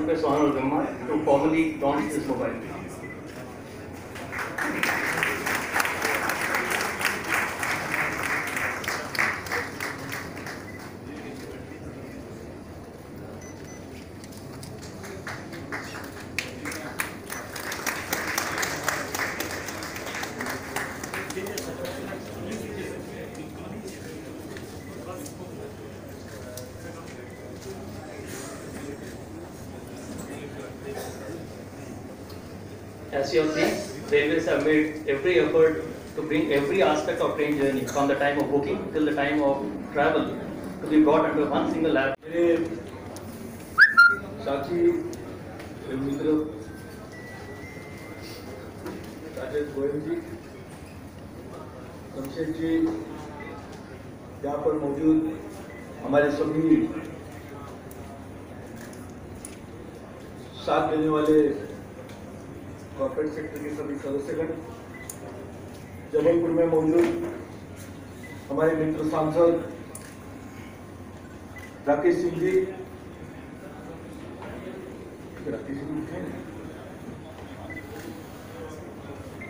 request Honorable Brahma to formally launch this mobile. As you have seen, railways have made every effort to bring every aspect of train journey from the time of booking till the time of travel to be brought under one single app. मेरे साथी मित्र राजेश गोयल जी, शमशेद जी, यहाँ पर मौजूद हमारे सभी साथ देने वाले कॉर्पोरेट सेक्टर के सभी सदस्यगण, जबलपुर में मौजूद हमारे मित्र सांसद राकेश सिंह जी,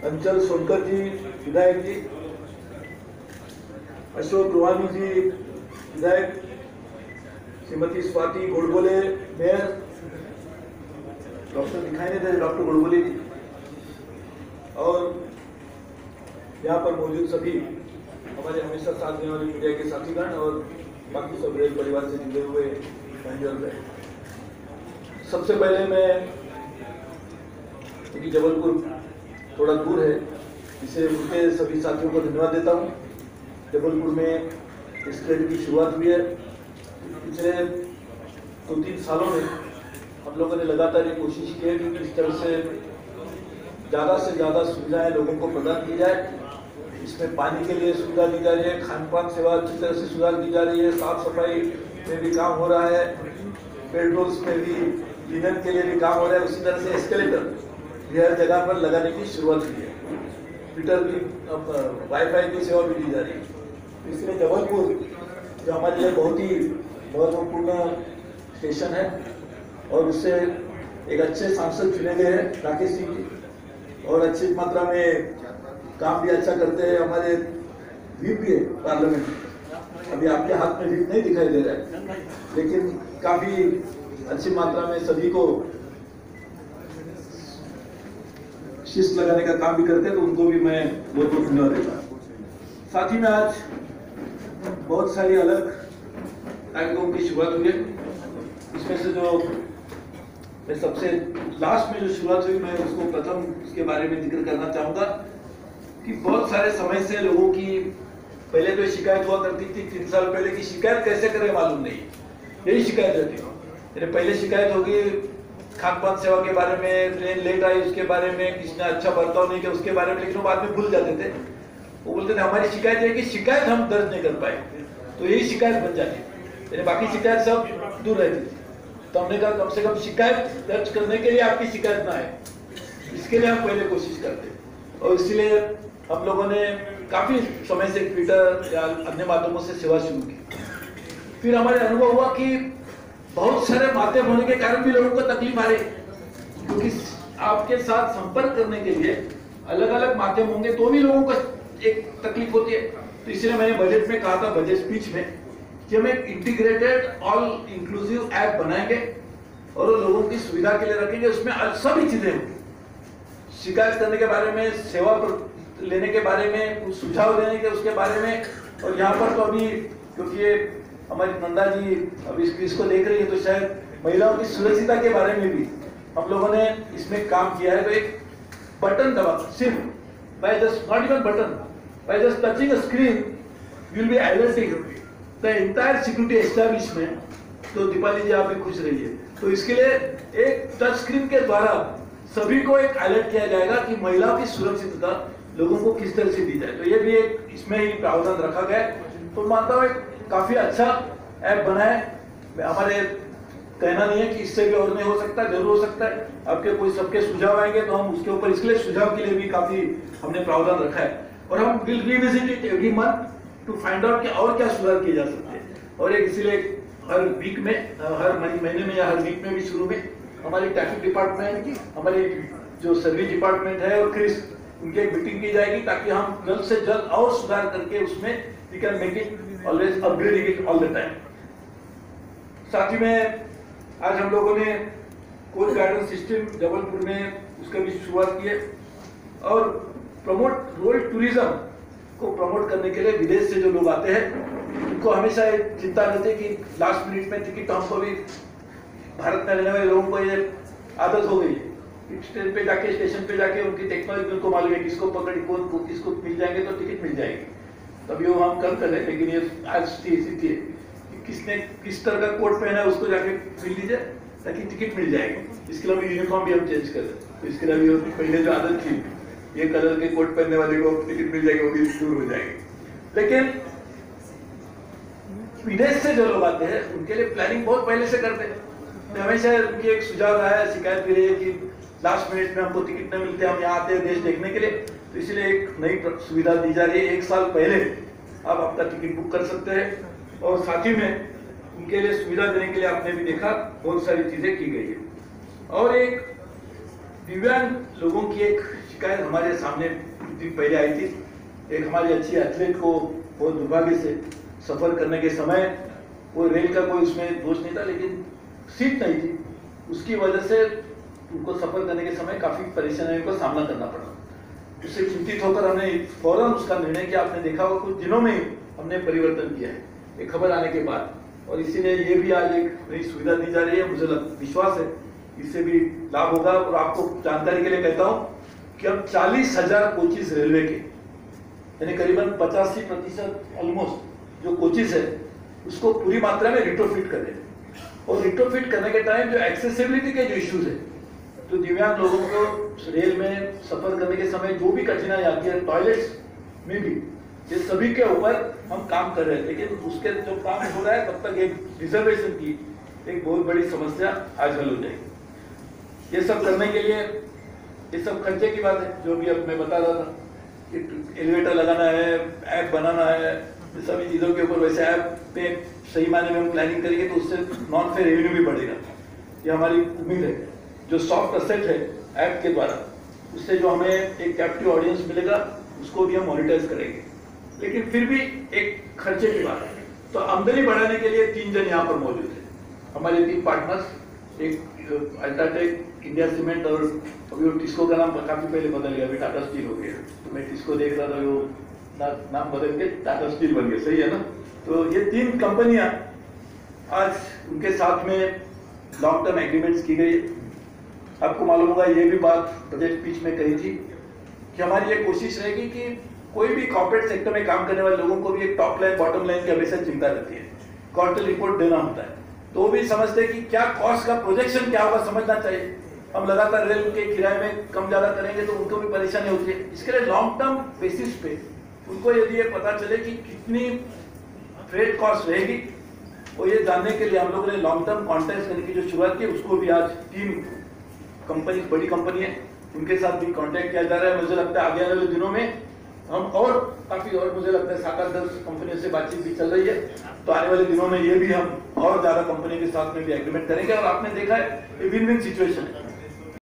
अंचल सोनकर जी विधायक जी, अशोक रुहानी जी विधायक, श्रीमती स्वाति गोडबोले मेयर, डॉक्टर दिखाई नहीं दे डॉक्टर गोडबोले जी, और यहाँ पर मौजूद सभी हमारे हमेशा साथ देने वाले मीडिया के साथीगण और बाकी सब रेल परिवार से जुड़े हुए बहन। सबसे पहले मैं, क्योंकि जबलपुर थोड़ा दूर है, इसे उनके सभी साथियों को धन्यवाद देता हूँ। जबलपुर में इस ट्रेन की शुरुआत हुई है। पिछले 2-3 सालों में हम लोगों ने लगातार ये कोशिश की है कि किस तरह से ज़्यादा सुविधाएं लोगों को प्रदान की जाए। इसमें पानी के लिए सुविधा दी जा रही है, खान पान सेवा अच्छी तरह से सुधार दी जा रही है, साफ सफाई में भी काम हो रहा है, पेट्रोल्स में भी, ईंधन के लिए भी काम हो रहा है। उसी तरह से एस्केलेटर भी हर जगह पर लगाने की शुरुआत हुई है। ट्विटर भी, अब वाईफाई की सेवा भी दी जा रही है। इसलिए जबलपुर जो हमारे लिए बहुत ही महत्वपूर्ण स्टेशन है और उससे एक अच्छे सांसद चुने गए हैं राकेश सिंह जी, और अच्छी मात्रा में काम भी अच्छा करते हैं। हमारे व्हीप भी है पार्लियामेंट में, अभी आपके हाथ में व्हीप नहीं दिखाई दे रहा है, लेकिन काफी अच्छी मात्रा में सभी को शिस्त लगाने का काम भी करते हैं, तो उनको भी मैं बहुत बहुत धन्यवाद देता हूँ। साथ ही में आज बहुत सारी अलग कार्यक्रमों की शुरुआत हुई है। इसमें से जो मैं सबसे लास्ट में जो शुरुआत हुई, मैं उसको प्रथम उसके बारे में जिक्र करना चाहूंगा कि बहुत सारे समय से लोगों की पहले तो शिकायत हुआ करती थी 3 साल पहले कि शिकायत कैसे करें मालूम नहीं, यही शिकायत रहती है। पहले शिकायत होगी खान पान सेवा के बारे में, ट्रेन लेट आई उसके बारे में, किसी ने अच्छा बर्ताव नहीं किया उसके बारे में, लेकिन वो बाद में भूल जाते थे। वो बोलते थे हमारी शिकायत है कि शिकायत हम दर्ज नहीं कर पाए, तो यही शिकायत बन जाती। बाकी शिकायत सब दूर रहती थी। तो हमने कहा कम से कम शिकायत दर्ज करने के लिए आपकी शिकायत ना है, इसके लिए हम पहले कोशिश करते हैं। और इसलिए हम लोगों ने काफी समय से ट्विटर या अन्य माध्यमों से सेवा शुरू की। फिर हमारे अनुभव हुआ कि बहुत सारे माध्यम होने के कारण भी लोगों को तकलीफ आ रही, क्योंकि आपके साथ संपर्क करने के लिए अलग अलग माध्यम होंगे तो भी लोगों को एक तकलीफ होती है। तो इसलिए मैंने बजट में कहा था, बजट स्पीच में, कि हम एक इंटीग्रेटेड ऑल इंक्लूसिव ऐप बनाएंगे और वो लोगों की सुविधा के लिए रखेंगे। उसमें सभी चीजें होंगी, शिकायत करने के बारे में, सेवा लेने के बारे में, कुछ सुझाव देने के उसके बारे में। और यहाँ पर तो अभी क्योंकि ये हमारी नंदा जी अभी इसको देख रही है, तो शायद महिलाओं की सुरक्षिता के बारे में भी हम लोगों ने इसमें काम किया है। तो एक बटन दबा, सिर्फ by just not even button, by just touching a screen you will be alerting the entire security establishment. तो दीपाली जी आप भी खुश रहिए। तो इसके लिए एक टच स्क्रीन के द्वारा सभी को एक अलर्ट किया जाएगा कि महिलाओं की सुरक्षितता लोगों को किस तरह से दी जाए। तो ये भी एक इसमें ही प्रावधान रखा गया है। तो मानता हूँ काफी अच्छा ऐप बना है। हमारे कहना नहीं है कि इससे भी और नहीं हो सकता, जरूर हो सकता है। आपके कोई सबके सुझाव आएंगे तो हम उसके ऊपर, इसके लिए सुझाव के लिए भी काफी हमने प्रावधान रखा है। और हम will revisit it every month to find out कि और क्या सुधार किए जा सकते हैं। और एक इसलिए हर वीक में, हर महीने में या हर वीक में भी शुरू में हमारी ट्रैफिक डिपार्टमेंट, हमारी जो सर्विस डिपार्टमेंट है और क्रिस, उनकी एक मीटिंग की जाएगी ताकि हम जल्द से जल्द और सुधार करके उसमें we can make it always upgrading it all the time. साथ ही में आज हम लोगों ने कोच गाइडेंस सिस्टम जबलपुर में उसका भी शुरुआत की है और प्रमोट रोड टूरिज्म को प्रमोट करने के लिए विदेश से जो लोग आते हैं उनको हमेशा चिंता रहती है कि लास्ट मिनट में टिकट, तो हमको भी भारत में रहने वाले लोगों को ये आदत हो गई है ट्रेन पे जाके स्टेशन पे जाके उनकी टेक्नोलॉजी उनको मालूम है किसको पकड़ कौन किसको मिल जाएंगे तो टिकट मिल जाएगी, तभी वो हम कम कर रहे हैं। लेकिन ये आज स्थिति है कि किसने किस तरह का कोट पहना है उसको जाके मिल लीजिए ताकि टिकट मिल जाएगी। इसके लिए यूनिफॉर्म भी हम चेंज कर रहे हैं, तो इसके लिए पहले जो आदत थी ये कलर के कोट पहनने वाले को टिकट मिल जाएगी वो भी दूर हो जाएगी। लेकिन विदेश से जो लोग आते हैं उनके लिए प्लानिंग बहुत पहले से करते हैं। हमेशा उनकी एक सुझाव रहा है, शिकायत भी रही है कि लास्ट मिनट में हमको टिकट नहीं मिलते, हम यहाँ आते हैं देश देखने के लिए, तो इसलिए एक नई सुविधा दी जा रही है। 1 साल पहले आप अपना टिकट बुक कर सकते हैं और साथ ही में उनके लिए सुविधा देने के लिए आपने भी देखा बहुत सारी चीजें की गई है। और एक दिव्यांग लोगों की एक शिकायत हमारे सामने कुछ दिन पहले आई थी। एक हमारी अच्छी एथलीट को बहुत दुर्भाग्य से सफर करने के समय वो रेल का कोई उसमें दोष नहीं था लेकिन सीट नहीं थी, उसकी वजह से उनको सफर करने के समय काफी परेशानियों का सामना करना पड़ा। उससे चिंतित होकर हमने फौरन उसका निर्णय किया। आपने देखा होगा कुछ दिनों में हमने परिवर्तन किया है एक खबर आने के बाद, और इसीलिए ये भी आज एक नई सुविधा दी जा रही है। मुझे विश्वास है इससे भी लाभ होगा। और आपको जानकारी के लिए कहता हूं कि अब 40,000 कोचेस रेलवे के, यानी करीबन 85% ऑलमोस्ट जो कोचेस है उसको पूरी मात्रा में रिट्रोफिट कर रहे हैं। और रिट्रोफिट करने के टाइम जो एक्सेसिबिलिटी के जो इश्यूज है, तो दिव्यांग लोगों को रेल में सफर करने के समय जो भी कठिनाई आती है, टॉयलेट्स में भी, ये सभी के ऊपर हम काम कर रहे हैं। लेकिन उसके जो काम हो रहा है तब तक एक रिजर्वेशन की एक बहुत बड़ी समस्या आज हल हो जाएगी। ये सब करने के लिए ये सब खर्चे की बात है जो भी अब मैं बता रहा था कि एलिवेटर लगाना है, ऐप बनाना है, ये सभी चीजों के ऊपर। वैसे ऐप पे सही मायने में हम प्लानिंग करेंगे तो उससे नॉन फेयर रेवेन्यू भी बढ़ेगा, ये हमारी उम्मीद है। जो सॉफ्ट असेट है ऐप के द्वारा, उससे जो हमें एक कैप्टिव ऑडियंस मिलेगा उसको भी हम मॉनिटाइज करेंगे। लेकिन फिर भी एक खर्चे की बात है, तो आमदनी बढ़ाने के लिए 3 जन यहाँ पर मौजूद है, हमारे 3 पार्टनर्स, एक अल्ट्राटेक, इंडिया सीमेंट और अभी वो टिस्को का नाम काफी पहले बदल गया, अभी टाटा स्टील हो गया। तो मैं टिस्को देख रहा था, वो नाम बदल के टाटा स्टील बन गया, सही है ना। तो ये 3 कंपनियां आज उनके साथ में लॉन्ग टर्म एग्रीमेंट्स की गई। आपको मालूम होगा ये भी बात बजट स्पीच में कही थी कि हमारी ये कोशिश रहेगी कि कोई भी कॉर्पोरेट सेक्टर में काम करने वाले लोगों को भी एक टॉप लाइन बॉटम लाइन की हमेशा चिंता रहती है। क्वार्टर रिपोर्ट देना होता है, तो वो भी समझते हैं कि क्या कॉस्ट का प्रोजेक्शन क्या होगा, समझना चाहिए। हम लगातार रेल के किराए में कम ज्यादा करेंगे तो उनको भी परेशानी होती है। इसके लिए लॉन्ग टर्म बेसिस पे उनको यदि ये पता चले कि कितनी फ्रेट कॉस्ट रहेगी, वो ये जानने के लिए हम लोगों ने लॉन्ग टर्म कॉन्ट्रैक्ट करने की जो शुरुआत की, उसको भी आज 3 कंपनी, बड़ी कंपनी है, उनके साथ भी कॉन्टैक्ट किया जा रहा है। मुझे लगता है आगे आने वाले दिनों में हम और काफी, और मुझे लगता है 7-10 कंपनियों से बातचीत भी चल रही है, तो आने वाले दिनों में ये भी हम और ज्यादा कंपनी के साथ में भी एग्रीमेंट करेंगे। और आपने देखा है ये विन विन सिचुएशन है।